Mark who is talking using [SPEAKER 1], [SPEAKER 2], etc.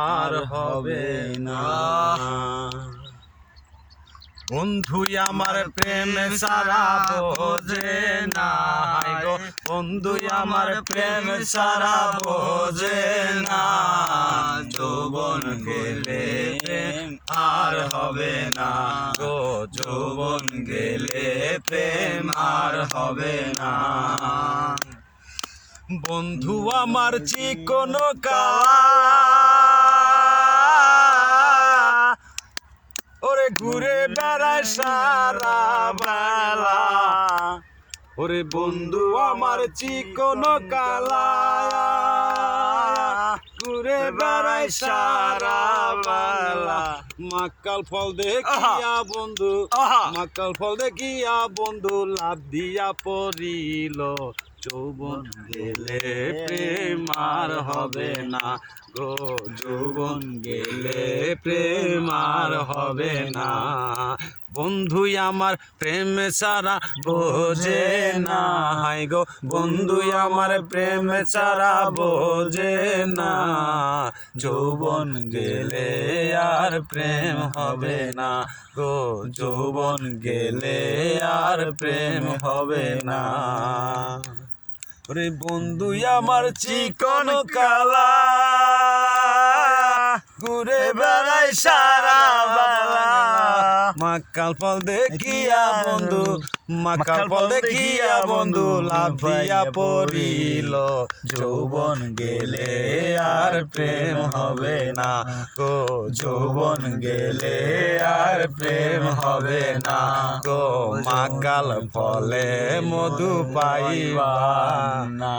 [SPEAKER 1] আর হবে না। বন্ধু আমার প্রেম সারা বোঝে না গো, বন্ধু আমার প্রেম সারা বোঝে না। যৌবন গেলে প্রেম আর হবে না গো, যৌবন গেলে প্রেম আর হবে না। বন্ধু আমার চিকন কালা, ওরে ঘুরে বেড়ায় সারা বেলা। ওরে বন্ধু আমার চিকন কালা, ঘুরে বেড়ায় সারা বেলা। মাকাল ফল দেখিয়া বন্ধু, মাকাল ফল দেখিয়া বন্ধু লাভ দিয়া পড়িল। যৌবন গেলে প্রেম আর হবে না গো, যৌবন গেলে প্রেম আর হবে না। বন্ধু আমার প্রেম সারা বোঝে না গো, বন্ধু আমার প্রেম সারা বোঝে না। যৌবন গেলে আর প্রেম হবে না গো, যৌবন গেলে আর প্রেম হবে না। ওরে বন্ধু আমার চিকন কালা, ঘুরে বেড়ায় সারা বেলা। মাকাল ফল দেখিয়া বন্ধু, মাকাল ফল দেখিয়া বন্ধু লাভ দিয়া পড়িল। যৌবন গেলে আর প্রেম হবে না গো, যৌবন গেলে আর প্রেম হবে না গো। মাকাল ফলে মধু পাইবা না।